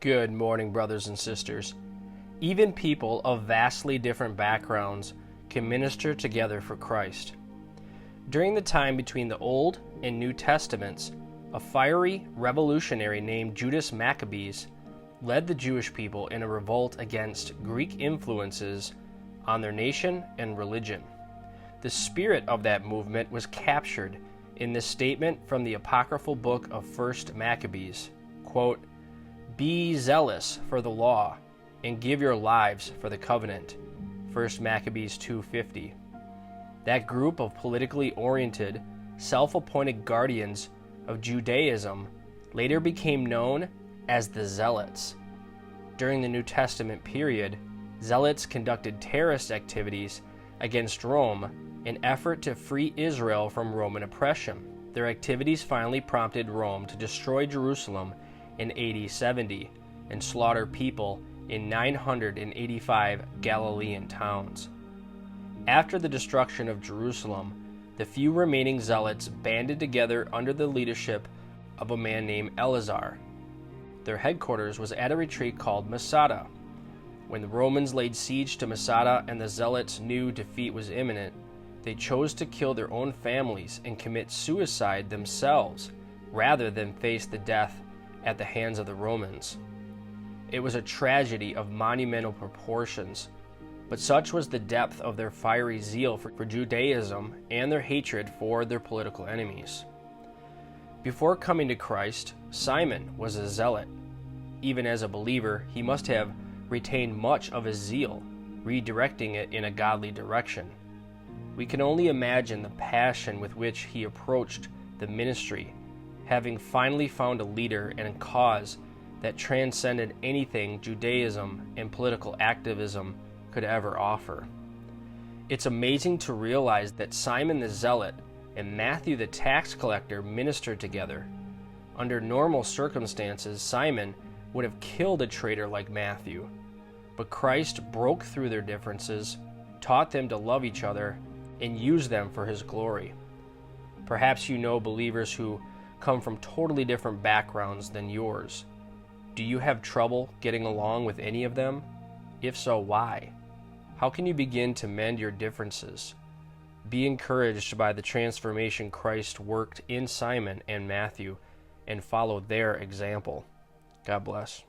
Good morning, brothers and sisters. Even people of vastly different backgrounds can minister together for Christ. During the time between the Old and New Testaments, a fiery revolutionary named Judas Maccabees led the Jewish people in a revolt against Greek influences on their nation and religion. The spirit of that movement was captured in this statement from the apocryphal book of 1 Maccabees, quote, "Be zealous for the law, and give your lives for the covenant." 1 Maccabees 2:50. That group of politically oriented, self-appointed guardians of Judaism later became known as the Zealots. During the New Testament period, Zealots conducted terrorist activities against Rome in an effort to free Israel from Roman oppression. Their activities finally prompted Rome to destroy Jerusalem in AD 70 and slaughter people in 985 Galilean towns. After the destruction of Jerusalem, the few remaining zealots banded together under the leadership of a man named Eleazar. Their headquarters was at a retreat called Masada. When the Romans laid siege to Masada and the zealots knew defeat was imminent, they chose to kill their own families and commit suicide themselves rather than face the death at the hands of the Romans. It was a tragedy of monumental proportions, but such was the depth of their fiery zeal for Judaism and their hatred for their political enemies. Before coming to Christ, Simon was a zealot. Even as a believer, he must have retained much of his zeal, redirecting it in a godly direction. We can only imagine the passion with which he approached the ministry, having finally found a leader and a cause that transcended anything Judaism and political activism could ever offer. It's amazing to realize that Simon the Zealot and Matthew the tax collector ministered together. Under normal circumstances, Simon would have killed a traitor like Matthew, but Christ broke through their differences, taught them to love each other, and use them for his glory. Perhaps you know believers who come from totally different backgrounds than yours. Do you have trouble getting along with any of them? If so, why? How can you begin to mend your differences? Be encouraged by the transformation Christ worked in Simon and Matthew, and follow their example. God bless.